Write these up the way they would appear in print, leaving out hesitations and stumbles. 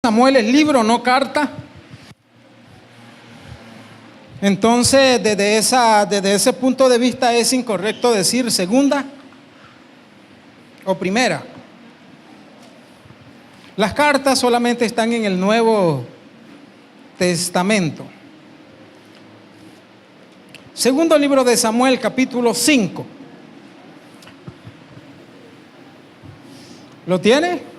Samuel es libro, no carta. Entonces, desde ese punto de vista es incorrecto decir segunda o primera. Las cartas solamente están en el Nuevo Testamento. Segundo libro de Samuel, capítulo 5. ¿Lo tiene?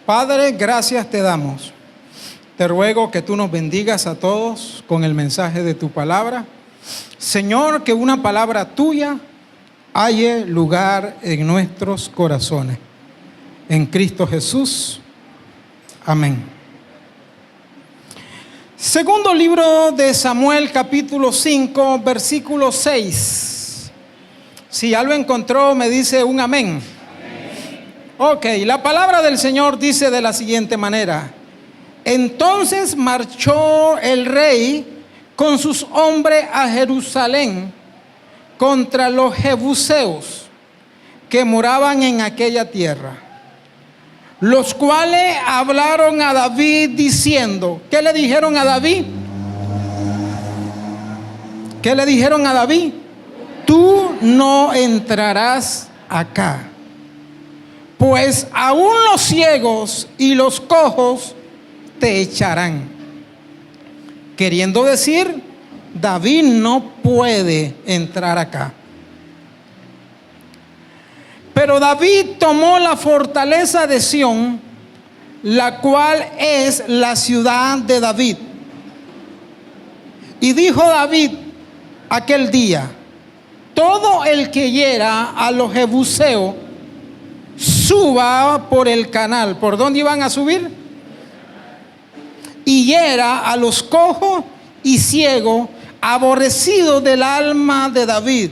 Padre, gracias te damos. Te ruego que tú nos bendigas a todos con el mensaje de tu palabra. Señor, que una palabra tuya halle lugar en nuestros corazones. En Cristo Jesús. Amén. Segundo libro de Samuel, capítulo 5, versículo 6. Si ya lo encontró, me dice un amén. Ok, la palabra del Señor dice de la siguiente manera: entonces marchó el rey con sus hombres a Jerusalén contra los jebuseos que moraban en aquella tierra, los cuales hablaron a David diciendo, ¿qué le dijeron a David? ¿Qué le dijeron a David? Tú no entrarás acá, pues aún los ciegos y los cojos te echarán. Queriendo decir, David no puede entrar acá. Pero David tomó la fortaleza de Sión, la cual es la ciudad de David. Y dijo David aquel día: todo el que hiera a los jebuseos, suba por el canal. ¿Por dónde iban a subir? Y hiera a los cojos y ciegos, aborrecidos del alma de David.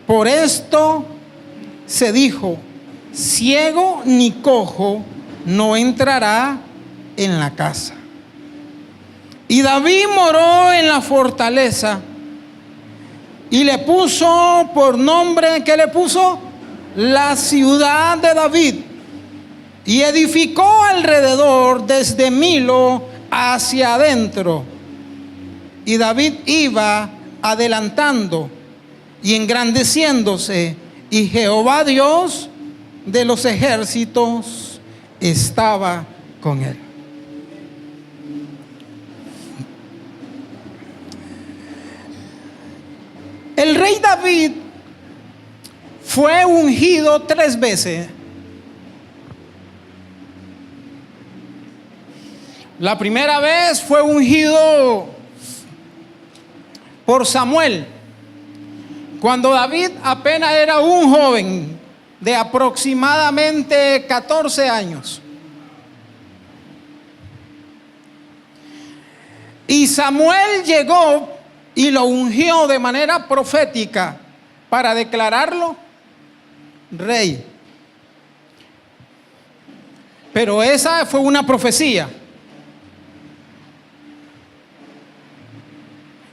Por esto se dijo: ciego ni cojo no entrará en la casa. Y David moró en la fortaleza y le puso por nombre, ¿qué le puso? La ciudad de David. Y edificó alrededor desde Milo hacia adentro. Y David iba adelantando y engrandeciéndose, y Jehová Dios de los ejércitos estaba con él. El rey David fue ungido 3 veces. La primera vez fue ungido por Samuel, cuando David apenas era un joven de aproximadamente 14 años. Y Samuel llegó y lo ungió de manera profética para declararlo rey. Pero esa fue una profecía.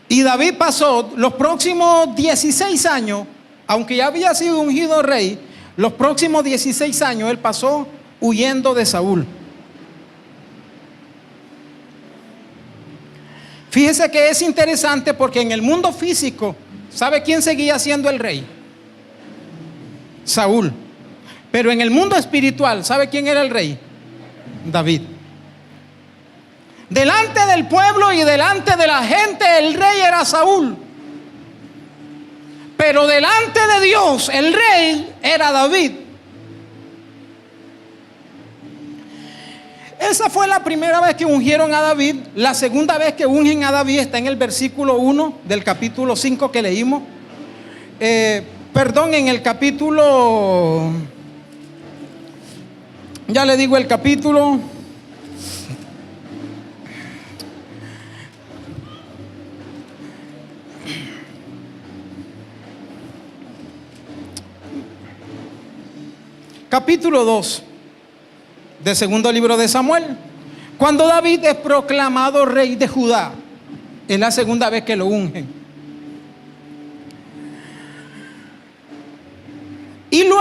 Y David pasó los próximos 16 años, aunque ya había sido ungido rey, los próximos 16 años él pasó huyendo de Saúl. Fíjese que es interesante porque en el mundo físico, ¿sabe quién seguía siendo el rey? Saúl. Pero en el mundo espiritual, ¿sabe quién era el rey? David. Delante del pueblo y delante de la gente, el rey era Saúl. Pero delante de Dios, el rey era David. Esa fue la primera vez que ungieron a David. La segunda vez que ungen a David está en el versículo 1 del capítulo 5 que leímos. En el capítulo, ya le digo el capítulo. Capítulo 2 del segundo libro de Samuel, cuando David es proclamado rey de Judá. Es la segunda vez que lo ungen.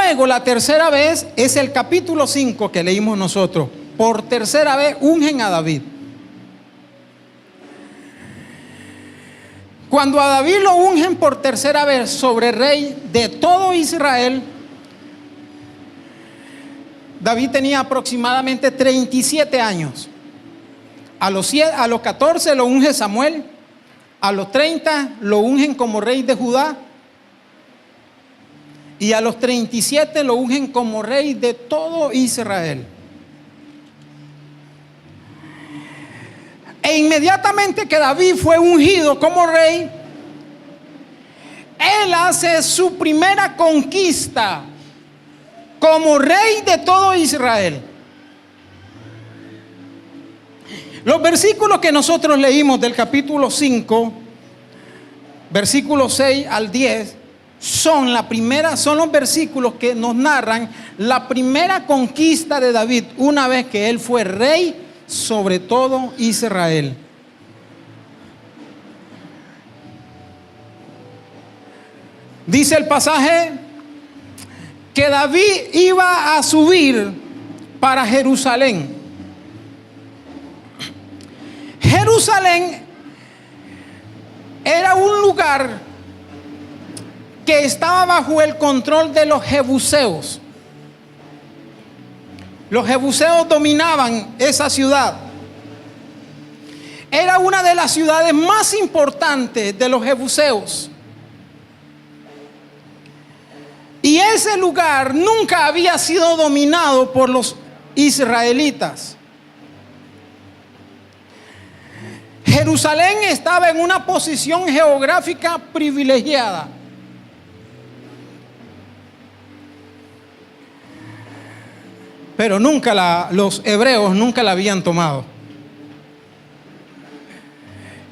luego la tercera vez es el capítulo 5 que leímos nosotros. Por tercera vez ungen a David. Cuando a David lo ungen por tercera vez sobre rey de todo Israel, David tenía aproximadamente 37 años. A los 14 lo unge Samuel, a los 30 lo ungen como rey de Judá y a los 37 lo ungen como rey de todo Israel. E inmediatamente que David fue ungido como rey, él hace su primera conquista como rey de todo Israel. Los versículos que nosotros leímos del capítulo 5, versículos 6 al 10, son los versículos que nos narran la primera conquista de David una vez que él fue rey sobre todo Israel. Dice el pasaje que David iba a subir para Jerusalén. Jerusalén era un lugar que estaba bajo el control de los jebuseos. Los jebuseos dominaban esa ciudad. Era una de las ciudades más importantes de los jebuseos. Y ese lugar nunca había sido dominado por los israelitas. Jerusalén estaba en una posición geográfica privilegiada. Pero los hebreos nunca la habían tomado.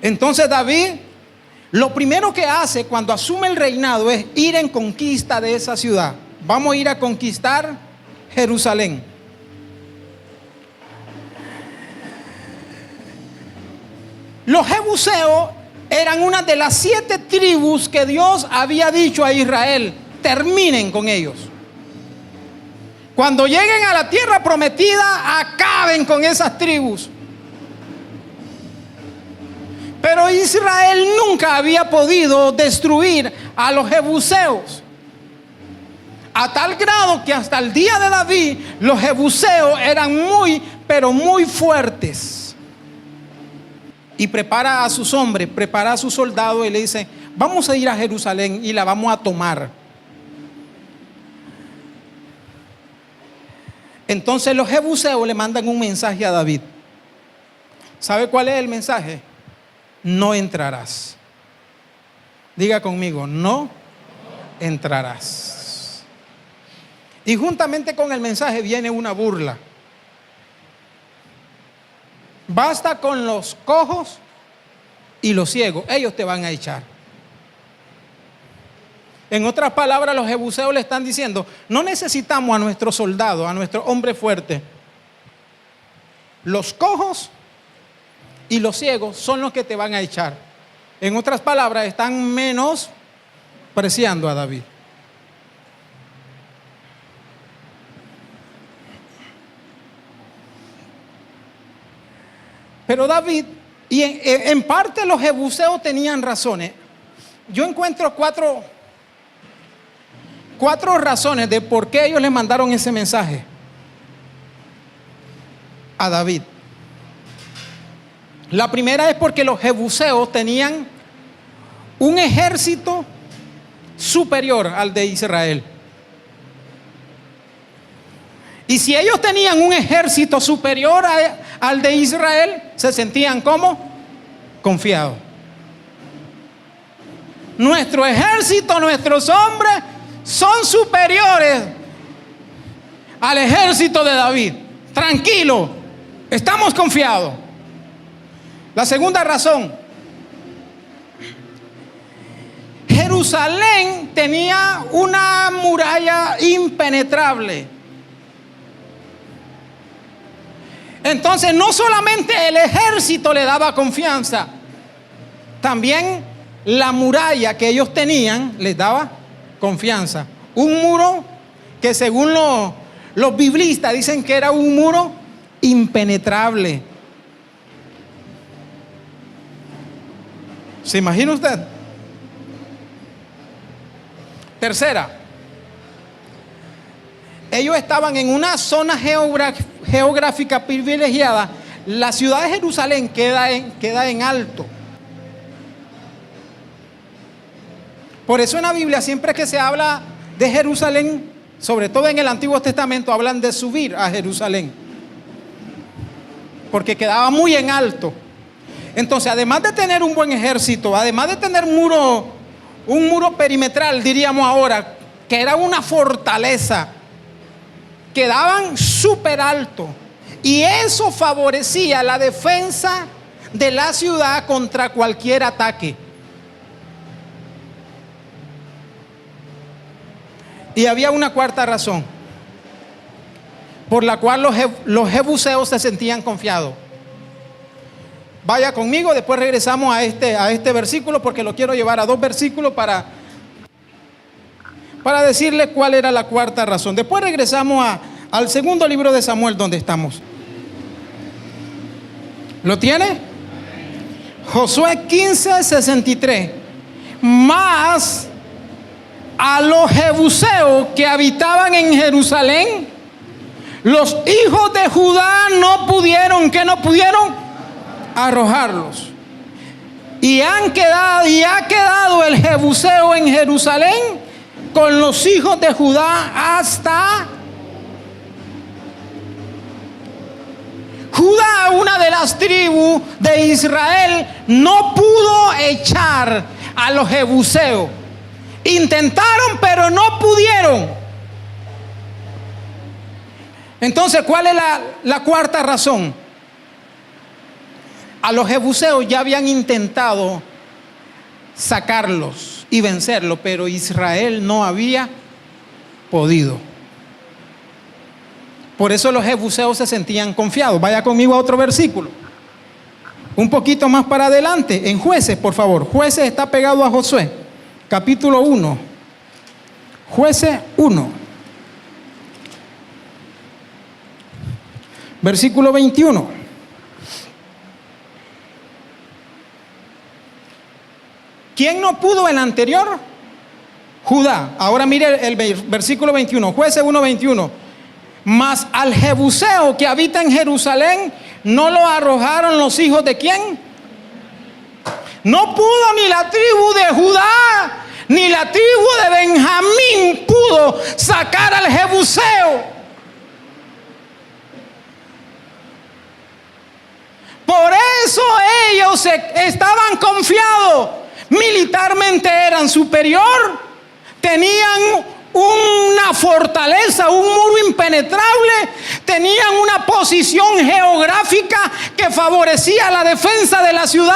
Entonces David, lo primero que hace cuando asume el reinado es ir en conquista de esa ciudad. Vamos a ir a conquistar Jerusalén. Los jebuseos eran una de las 7 tribus que Dios había dicho a Israel: terminen con ellos. Cuando lleguen a la tierra prometida, acaben con esas tribus. Pero Israel nunca había podido destruir a los jebuseos. A tal grado que hasta el día de David, los jebuseos eran muy, pero muy fuertes. Y prepara a sus hombres, prepara a sus soldados y le dice: vamos a ir a Jerusalén y la vamos a tomar. Entonces los jebuseos le mandan un mensaje a David. ¿Sabe cuál es el mensaje? No entrarás. Diga conmigo: no entrarás. Y juntamente con el mensaje viene una burla. Basta con los cojos y los ciegos, ellos te van a echar. En otras palabras, los jebuseos le están diciendo: no necesitamos a nuestros soldados, a nuestro hombre fuerte. Los cojos y los ciegos son los que te van a echar. En otras palabras, están menospreciando a David. Pero David, y en parte los jebuseos tenían razones. Yo encuentro cuatro razones de por qué ellos le mandaron ese mensaje a David. La primera es porque los jebuseos tenían un ejército superior al de Israel. Y si ellos tenían un ejército superior al de Israel, se sentían como confiados. Nuestro ejército, nuestros hombres son superiores al ejército de David. Tranquilo, estamos confiados. La segunda razón: Jerusalén tenía una muralla impenetrable. Entonces no solamente el ejército le daba confianza, también la muralla que ellos tenían les daba confianza. Un muro que según los biblistas dicen que era un muro impenetrable. ¿Se imagina usted? Tercera, ellos estaban en una zona geográfica privilegiada. La ciudad de Jerusalén queda en alto. Por eso en la Biblia, siempre que se habla de Jerusalén, sobre todo en el Antiguo Testamento, hablan de subir a Jerusalén, porque quedaba muy en alto. Entonces, además de tener un buen ejército, además de tener un muro perimetral, diríamos ahora, que era una fortaleza, quedaban súper alto, y eso favorecía la defensa de la ciudad contra cualquier ataque. Y había una cuarta razón por la cual los jebuseos se sentían confiados. Vaya conmigo, después regresamos a este versículo, porque lo quiero llevar a 2 versículos para decirle cuál era la cuarta razón. Después regresamos al segundo libro de Samuel, donde estamos. ¿Lo tiene? Josué 15:63. Más a los jebuseos que habitaban en Jerusalén, los hijos de Judá no pudieron arrojarlos. Y ha quedado el jebuseo en Jerusalén con los hijos de Judá hasta Judá, una de las tribus de Israel, no pudo echar a los jebuseos. Intentaron, pero no pudieron. Entonces, ¿cuál es la cuarta razón? A los jebuseos ya habían intentado sacarlos y vencerlos, pero Israel no había podido. Por eso los jebuseos se sentían confiados. Vaya conmigo a otro versículo, un poquito más para adelante, en Jueces, por favor. Jueces está pegado a Josué, capítulo 1. Jueces 1, versículo 21. ¿Quién no pudo en el anterior? Judá. Ahora mire el versículo 21, Jueces 1:21. Mas al jebuseo que habita en Jerusalén no lo arrojaron los hijos de ¿quién? No pudo ni la tribu de Judá ni la tribu de Benjamín pudo sacar al jebuseo. Por eso ellos estaban confiados. Militarmente eran superior, tenían una fortaleza, un muro impenetrable, tenían una posición geográfica que favorecía la defensa de la ciudad.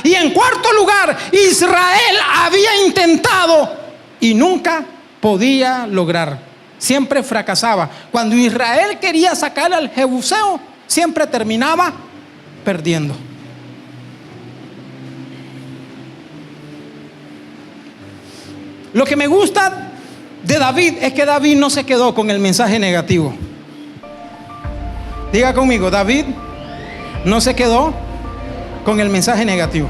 Y en cuarto lugar, Israel había intentado y nunca podía lograr, siempre fracasaba. Cuando Israel quería sacar al jebuseo, siempre terminaba perdiendo. Lo que me gusta de David es que David no se quedó con el mensaje negativo. Diga conmigo, David no se quedó con el mensaje negativo.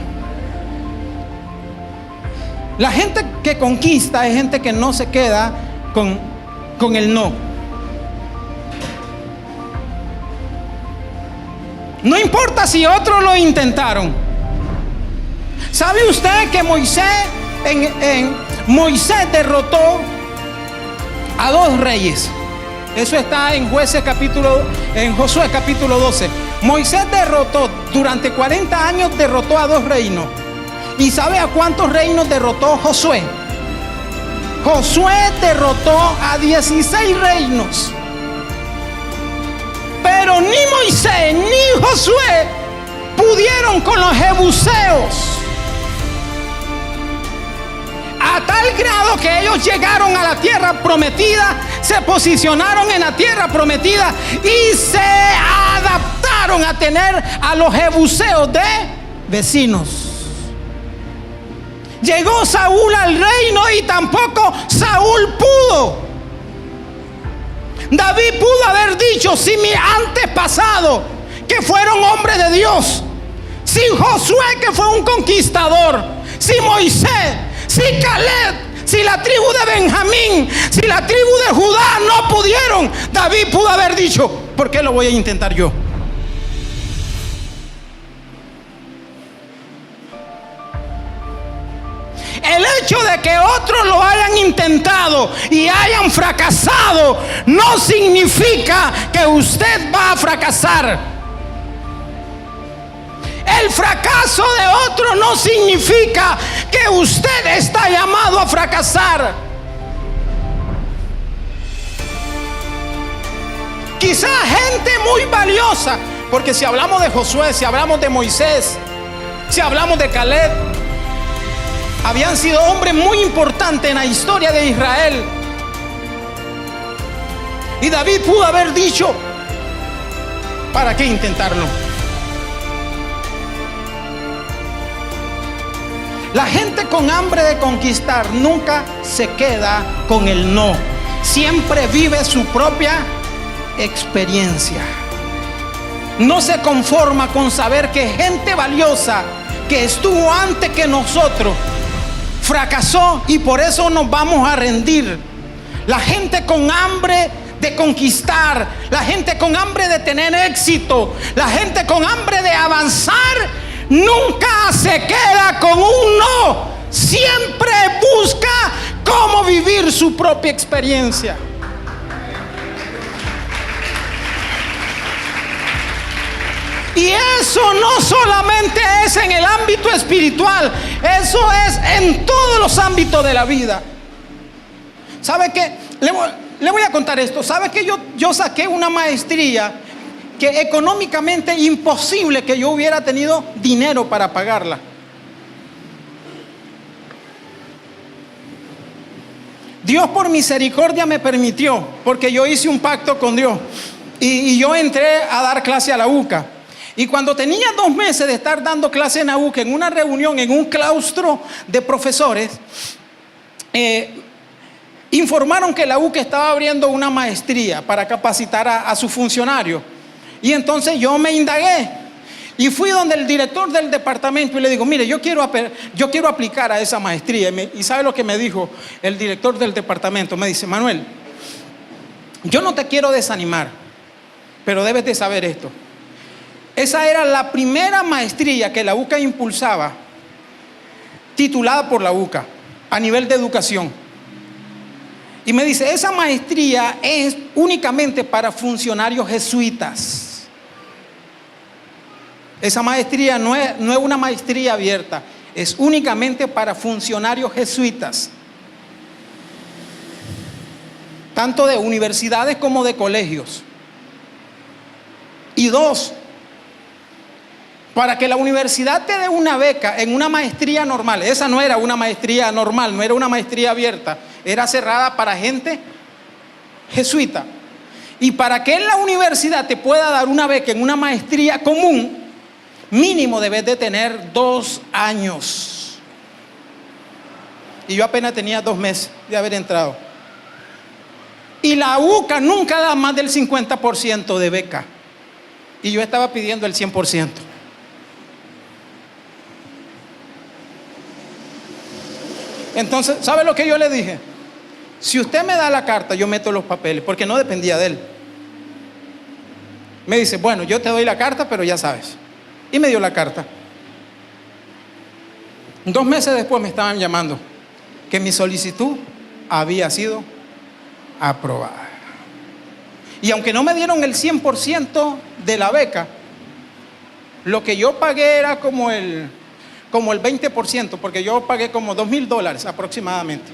La gente que conquista es gente que no se queda con el no. No importa si otros lo intentaron. ¿Sabe usted que Moisés derrotó a 2 reyes? Eso está en Josué capítulo 12. Moisés derrotó durante 40 años, derrotó a 2 reinos. ¿Y sabe a cuántos reinos derrotó Josué? Josué derrotó a 16 reinos. Pero ni Moisés ni Josué pudieron con los jebuseos, a tal grado que ellos llegaron a la tierra prometida, se posicionaron en la tierra prometida y se adaptaron a tener a los jebuseos de vecinos. Llegó Saúl al reino y tampoco Saúl pudo. David pudo haber dicho, si mi antepasado, que fueron hombres de Dios, si Josué, que fue un conquistador, si Moisés, si Caleb, si la tribu de Benjamín, si la tribu de Judá no pudieron, David pudo haber dicho, ¿por qué lo voy a intentar yo? El hecho de que otros lo hayan intentado y hayan fracasado no significa que usted va a fracasar. El fracaso de otro no significa que usted está llamado a fracasar. Quizá gente muy valiosa, porque si hablamos de Josué, si hablamos de Moisés, si hablamos de Caleb, habían sido hombres muy importantes en la historia de Israel. Y David pudo haber dicho, ¿para qué intentarlo? La gente con hambre de conquistar nunca se queda con el no. Siempre vive su propia experiencia. No se conforma con saber que gente valiosa que estuvo antes que nosotros fracasó y por eso nos vamos a rendir. La gente con hambre de conquistar, la gente con hambre de tener éxito, la gente con hambre de avanzar, nunca se queda con un no. Siempre busca cómo vivir su propia experiencia. Y eso no solamente es en el ámbito espiritual, eso es en todos los ámbitos de la vida. ¿Sabe qué? Le voy a contar esto. ¿Sabe que yo saqué una maestría que económicamente imposible que yo hubiera tenido dinero para pagarla? Dios por misericordia me permitió, porque yo hice un pacto con Dios y yo entré a dar clase a la UCA. Y cuando tenía 2 meses de estar dando clase en la UCA, en una reunión, en un claustro de profesores, informaron que la UCA estaba abriendo una maestría para capacitar a sus funcionarios. Y entonces yo me indagué y fui donde el director del departamento y le digo, mire, yo quiero aplicar a esa maestría. Y ¿sabe lo que me dijo el director del departamento? Me dice, Manuel, yo no te quiero desanimar, pero debes de saber esto. Esa era la primera maestría que la UCA impulsaba, titulada por la UCA, a nivel de educación. Y me dice, esa maestría es únicamente para funcionarios jesuitas. Esa maestría no es una maestría abierta, es únicamente para funcionarios jesuitas, tanto de universidades como de colegios. Y 2, para que la universidad te dé una beca en una maestría normal. Esa no era una maestría normal, no era una maestría abierta, era cerrada para gente jesuita. Y para que la universidad te pueda dar una beca en una maestría común, mínimo debes de tener 2 años. Y yo apenas tenía 2 meses de haber entrado. Y la UCA nunca da más del 50% de beca. Y yo estaba pidiendo el 100%. Entonces, ¿sabe lo que yo le dije? Si usted me da la carta, yo meto los papeles, porque no dependía de él. Me dice, bueno, yo te doy la carta, pero ya sabes. Y me dio la carta. 2 meses después me estaban llamando que mi solicitud había sido aprobada. Y aunque no me dieron el 100% de la beca, lo que yo pagué era como el 20%, porque yo pagué como $2,000 aproximadamente.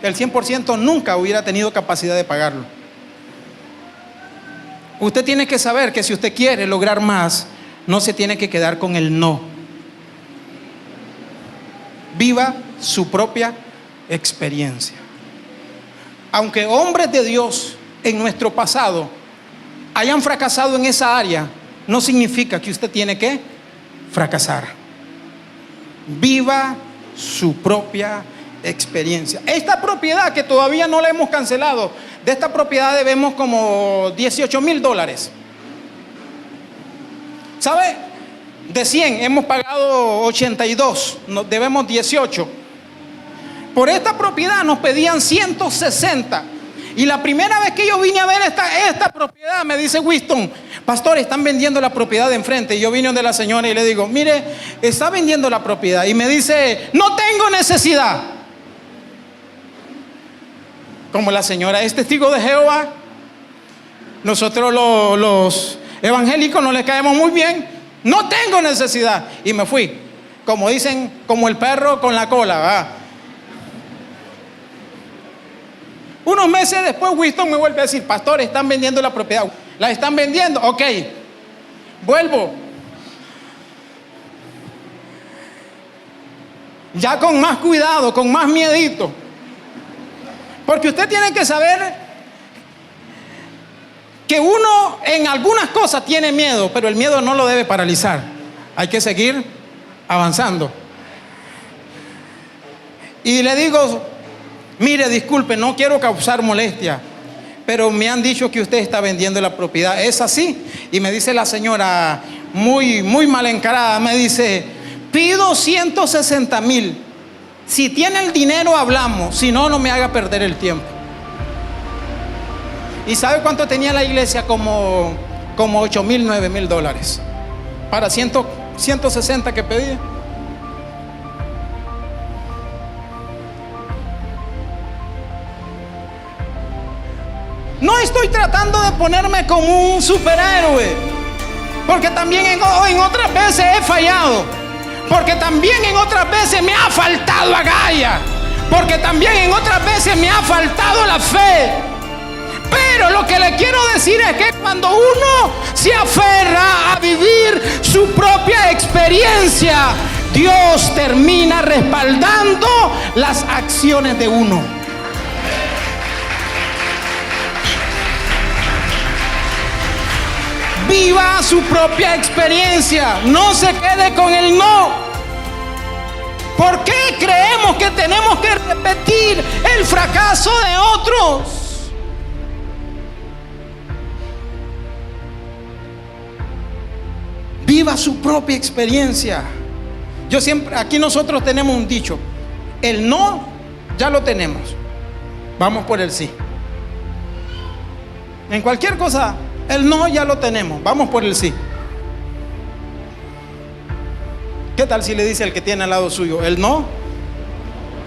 El 100% nunca hubiera tenido capacidad de pagarlo. Usted tiene que saber que si usted quiere lograr más, no se tiene que quedar con el no. Viva su propia experiencia. Aunque hombres de Dios en nuestro pasado hayan fracasado en esa área, no significa que usted tiene que fracasar. Viva su propia experiencia. Esta propiedad que todavía no la hemos cancelado, de esta propiedad debemos como $18,000. ¿Sabe? De 100 hemos pagado 82, nos debemos 18. Por esta propiedad nos pedían 160. Y la primera vez que yo vine a ver esta propiedad, me dice Winston: pastor, están vendiendo la propiedad de enfrente. Y yo vine donde la señora y le digo: mire, está vendiendo la propiedad. Y me dice: no tengo necesidad. Como la señora es testigo de Jehová, nosotros los evangélicos no les caemos muy bien. No tengo necesidad. Y me fui, como dicen, como el perro con la cola, ¿verdad? Unos meses después Winston me vuelve a decir: pastor, están vendiendo la propiedad. ¿La están vendiendo? Ok, vuelvo. Ya con más cuidado, con más miedito. Porque usted tiene que saber que uno en algunas cosas tiene miedo, pero el miedo no lo debe paralizar. Hay que seguir avanzando. Y le digo: mire, disculpe, no quiero causar molestia, pero me han dicho que usted está vendiendo la propiedad. ¿Es así? Y me dice la señora, muy mal encarada, me dice: pido 160,000. Si tiene el dinero hablamos, si no, no me haga perder el tiempo. ¿Y sabe cuánto tenía la iglesia? Como $8,000, $9,000 para 160 que pedía. No estoy tratando de ponerme como un superhéroe, porque también en otras veces he fallado, porque también en otras veces me ha faltado agallas, porque también en otras veces me ha faltado la fe. Pero lo que le quiero decir es que cuando uno se aferra a vivir su propia experiencia, Dios termina respaldando las acciones de uno. Viva su propia experiencia, no se quede con el no. ¿Por qué creemos que tenemos que repetir el fracaso de otros? Viva su propia experiencia. Yo siempre, aquí nosotros tenemos un dicho: el no ya lo tenemos, vamos por el sí. En cualquier cosa, el no ya lo tenemos, vamos por el sí. ¿Qué tal si le dice al que tiene al lado suyo: el no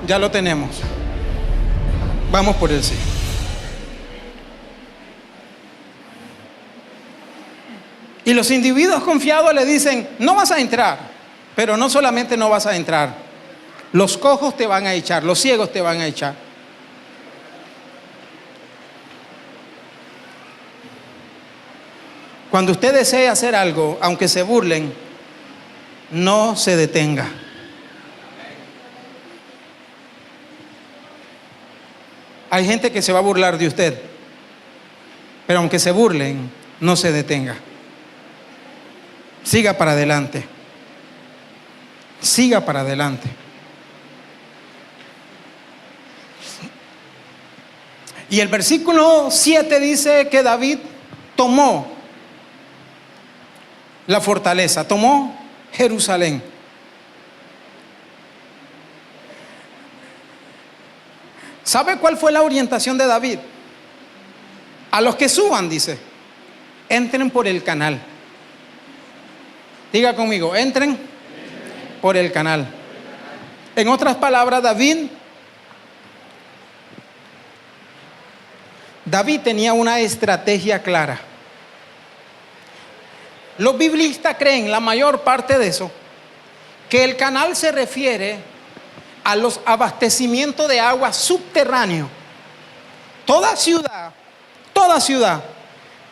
ya lo tenemos, vamos por el sí? Y los individuos confiados le dicen: no vas a entrar. Pero no solamente no vas a entrar, los cojos te van a echar, los ciegos te van a echar. Cuando usted desee hacer algo, aunque se burlen, no se detenga. Hay gente que se va a burlar de usted, pero aunque se burlen, no se detenga. Siga para adelante. Siga para adelante. Y el versículo 7 dice que David tomó la fortaleza, tomó Jerusalén. ¿Sabe cuál fue la orientación de David? A los que suban, dice: entren por el canal. Diga conmigo: entren por el canal. En otras palabras, David tenía una estrategia clara. Los biblistas creen, la mayor parte de eso, que el canal se refiere a los abastecimientos de agua subterráneo. Toda ciudad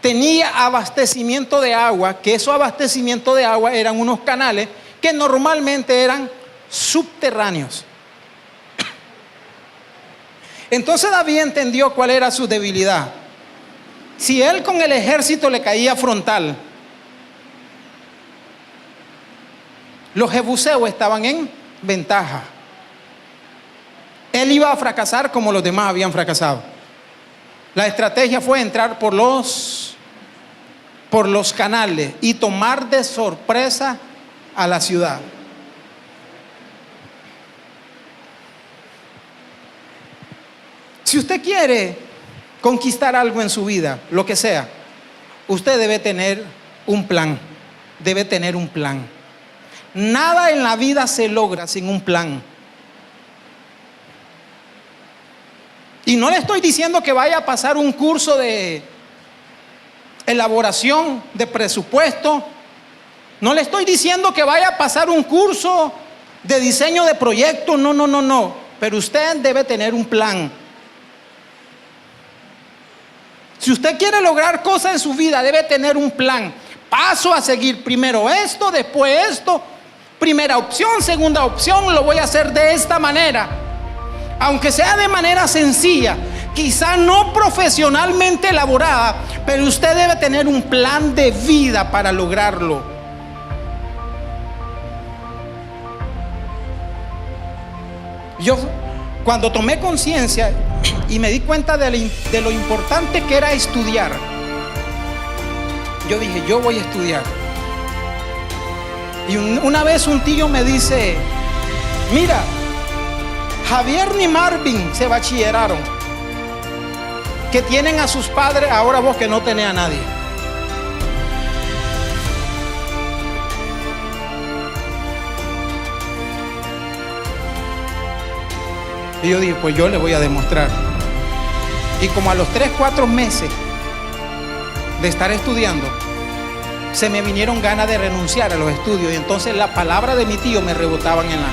tenía abastecimiento de agua, que esos abastecimientos de agua eran unos canales que normalmente eran subterráneos. Entonces David entendió cuál era su debilidad. Si él con el ejército le caía frontal, los jebuseos estaban en ventaja. Él iba a fracasar como los demás habían fracasado. La estrategia fue entrar por los canales y tomar de sorpresa a la ciudad. Si usted quiere conquistar algo en su vida, lo que sea, usted debe tener un plan. Debe tener un plan. Nada en la vida se logra sin un plan. Y no le estoy diciendo que vaya a pasar un curso de elaboración de presupuesto. No le estoy diciendo que vaya a pasar un curso de diseño de proyecto. No. Pero usted debe tener un plan. Si usted quiere lograr cosas en su vida, debe tener un plan. Paso a seguir. Primero esto, después esto. Primera opción, segunda opción, lo voy a hacer de esta manera. Aunque sea de manera sencilla, quizá no profesionalmente elaborada, pero usted debe tener un plan de vida para lograrlo. Yo, cuando tomé conciencia y me di cuenta de lo importante que era estudiar, yo dije, yo voy a estudiar. Y una vez un tío me dice, mira, Javier ni Marvin se bachilleraron, que tienen a sus padres, ahora vos que no tenés a nadie. Y yo dije, pues yo le voy a demostrar. Y como a los 3-4 meses de estar estudiando, se me vinieron ganas de renunciar a los estudios. Y entonces la palabra de mi tío me rebotaban en la...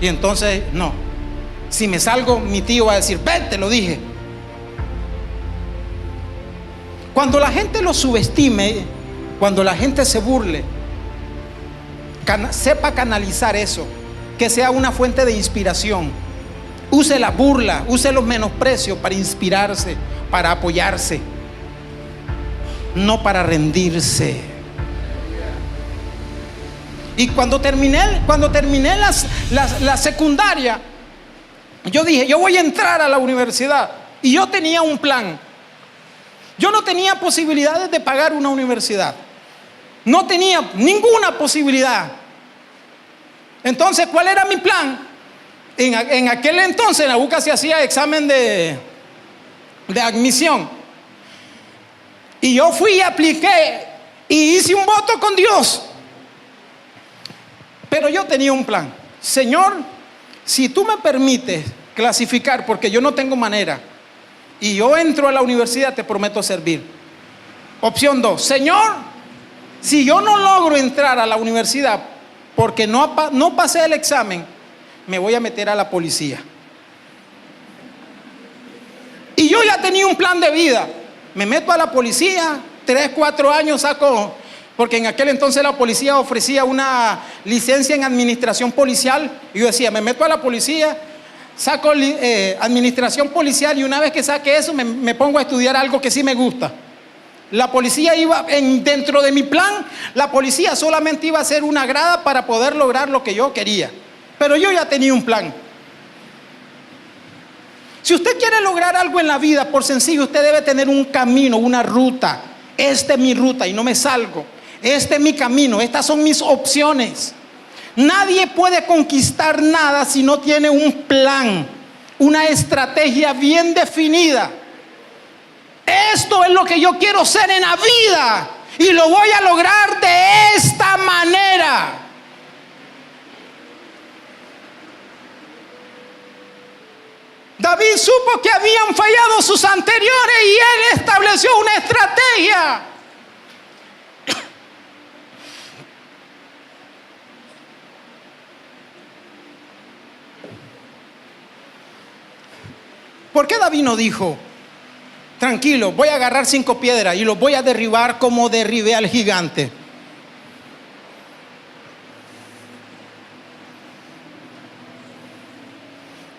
Y entonces, no. Si me salgo, mi tío va a decir, ven, te lo dije. Cuando la gente lo subestime, cuando la gente se burle, sepa canalizar eso. Que sea una fuente de inspiración. Use la burla, use los menosprecios para inspirarse, para apoyarse, no para rendirse. Y cuando terminé la secundaria, yo dije, yo voy a entrar a la universidad. Y yo tenía un plan. Yo no tenía posibilidades de pagar una universidad. No tenía ninguna posibilidad. Entonces, ¿cuál era mi plan? En aquel entonces en la UCA se hacía examen de admisión. Y yo fui y apliqué y hice un voto con Dios. Pero yo tenía un plan. Señor, si tú me permites clasificar, porque yo no tengo manera, y yo entro a la universidad, te prometo servir. Opción 2. Señor, si yo no logro entrar a la universidad porque no pasé el examen, me voy a meter a la policía. Y yo ya tenía un plan de vida. Me meto a la policía, 3-4 años saco, porque en aquel entonces la policía ofrecía una licencia en administración policial. Y yo decía, me meto a la policía, saco administración policial, y una vez que saque eso me pongo a estudiar algo que sí me gusta. La policía dentro de mi plan, la policía solamente iba a ser una grada para poder lograr lo que yo quería. Pero yo ya tenía un plan. Si usted quiere lograr algo en la vida, por sencillo, usted debe tener un camino, una ruta. Esta es mi ruta y no me salgo. Este es mi camino, estas son mis opciones. Nadie puede conquistar nada si no tiene un plan, una estrategia bien definida. Esto es lo que yo quiero ser en la vida y lo voy a lograr de esta manera. David supo que habían fallado sus anteriores y él estableció una estrategia. ¿Por qué David no dijo, tranquilo, voy a agarrar 5 piedras y los voy a derribar como derribé al gigante?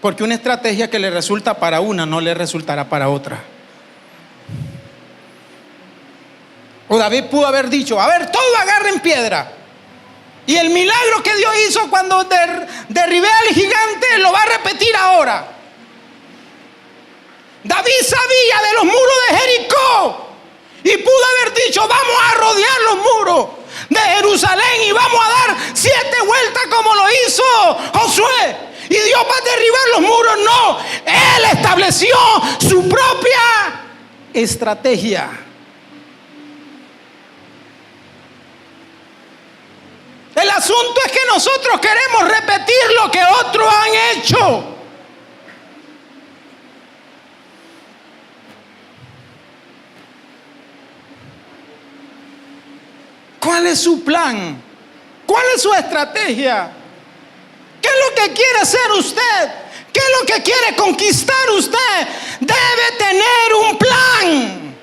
Porque una estrategia que le resulta para una no le resultará para otra. O David pudo haber dicho, a ver, todos agarren piedra. Y el milagro que Dios hizo cuando derribé al gigante lo va a repetir ahora. David sabía de los muros de Jericó y pudo haber dicho: vamos a rodear los muros de Jerusalén y vamos a dar 7 vueltas como lo hizo Josué, y Dios va a derribar los muros. No, Él estableció su propia estrategia. El asunto es que nosotros queremos repetir lo que otros han hecho. ¿Cuál es su plan? ¿Cuál es su estrategia? ¿Qué es lo que quiere hacer usted? ¿Qué es lo que quiere conquistar usted? Debe tener un plan.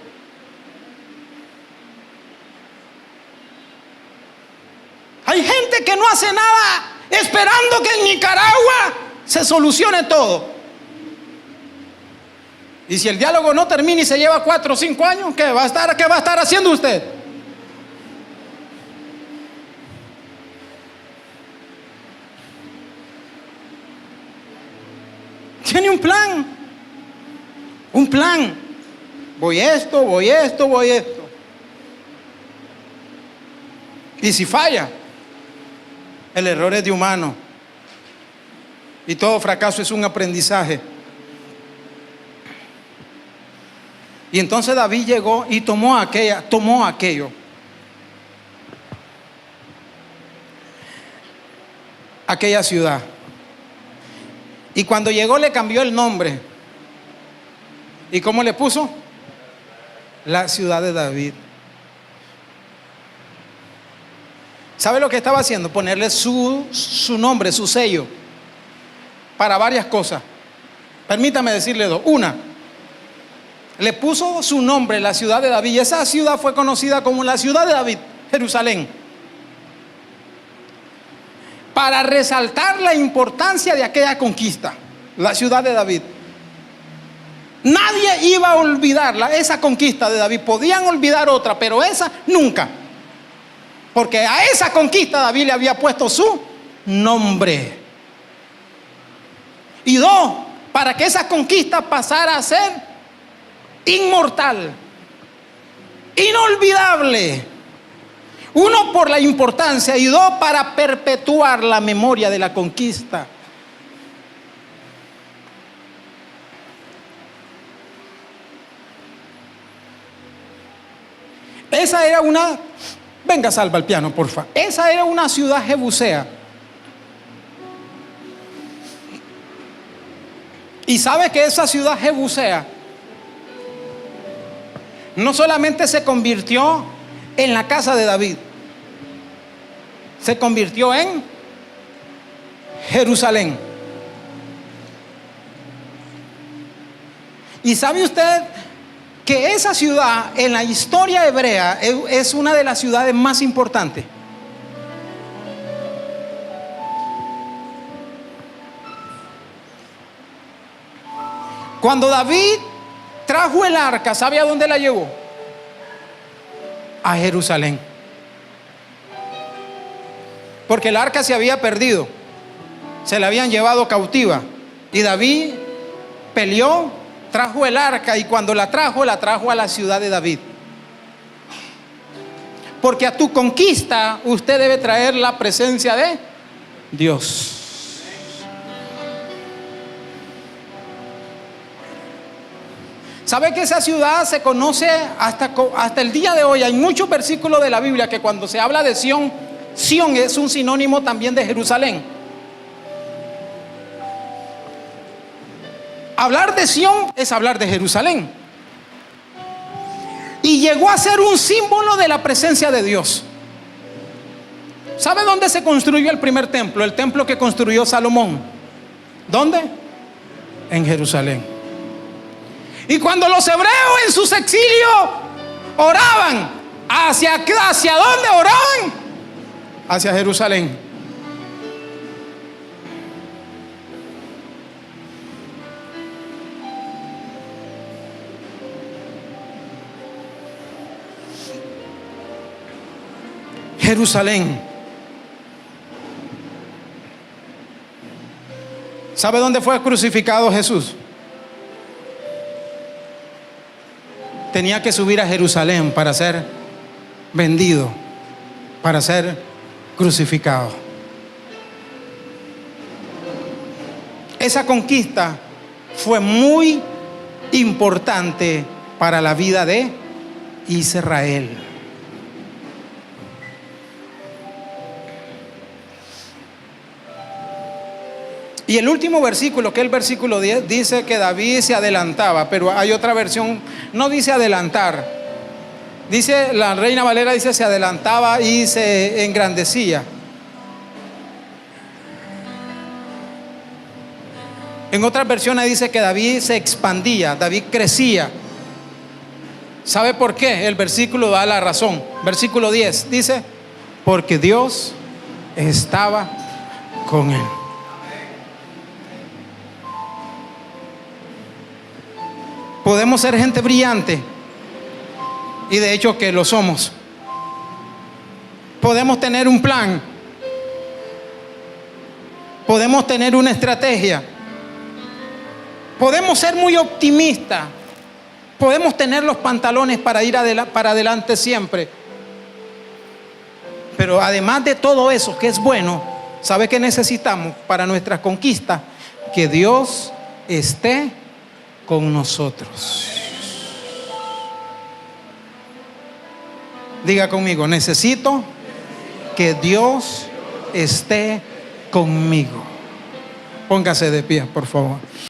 Hay gente que no hace nada esperando que en Nicaragua se solucione todo. Y si el diálogo no termina y se lleva 4 o 5 años, ¿qué va a estar haciendo usted? Tiene un plan. Un plan. Voy esto. Y si falla, el error es de humano. Y todo fracaso es un aprendizaje. Y entonces David llegó y tomó aquello. Aquella ciudad. Y cuando llegó le cambió el nombre. ¿Y cómo le puso? La ciudad de David. ¿Sabe lo que estaba haciendo? Ponerle su nombre, su sello, para varias cosas. Permítame decirle 2. Una, le puso su nombre, la ciudad de David. Y esa ciudad fue conocida como la ciudad de David, Jerusalén, para resaltar la importancia de aquella conquista, la ciudad de David. Nadie iba a olvidarla, esa conquista de David. Podían olvidar otra, pero esa nunca. Porque a esa conquista David le había puesto su nombre. Y 2, para que esa conquista pasara a ser inmortal, inolvidable. 1, por la importancia, y 2, para perpetuar la memoria de la conquista. Esa era una... Venga, salva el piano, porfa. Esa era una ciudad jebusea. Y sabe que esa ciudad jebusea no solamente se convirtió en la casa de David, se convirtió en Jerusalén. Y sabe usted que esa ciudad en la historia hebrea es una de las ciudades más importantes. Cuando David trajo el arca, ¿sabe a dónde la llevó? A Jerusalén. Porque el arca se había perdido, se la habían llevado cautiva, y David peleó, trajo el arca, y cuando la trajo a la ciudad de David. Porque a tu conquista usted debe traer la presencia de Dios. ¿Sabe que esa ciudad se conoce hasta el día de hoy? Hay muchos versículos de la Biblia que cuando se habla de Sión, Sión es un sinónimo también de Jerusalén. Hablar de Sión es hablar de Jerusalén. Y llegó a ser un símbolo de la presencia de Dios. ¿Sabe dónde se construyó el primer templo? El templo que construyó Salomón. ¿Dónde? En Jerusalén. Y cuando los hebreos en sus exilios oraban, ¿hacia dónde oraban? Hacia Jerusalén. Jerusalén. ¿Sabe dónde fue crucificado Jesús? Tenía que subir a Jerusalén para ser vendido, para ser crucificado. Esa conquista fue muy importante para la vida de Israel. Y el último versículo, que es el versículo 10, dice que David se adelantaba, pero hay otra versión, no dice adelantar. Dice, la Reina Valera dice se adelantaba y se engrandecía. En otras versiones dice que David se expandía, David crecía. ¿Sabe por qué? El versículo da la razón. Versículo 10 dice, porque Dios estaba con él. Podemos ser gente brillante, y de hecho que lo somos. Podemos tener un plan, podemos tener una estrategia, podemos ser muy optimistas, podemos tener los pantalones para ir para adelante siempre. Pero además de todo eso que es bueno, ¿sabe qué necesitamos para nuestras conquistas? Que Dios esté con nosotros. Diga conmigo, necesito que Dios esté conmigo. Póngase de pie, por favor.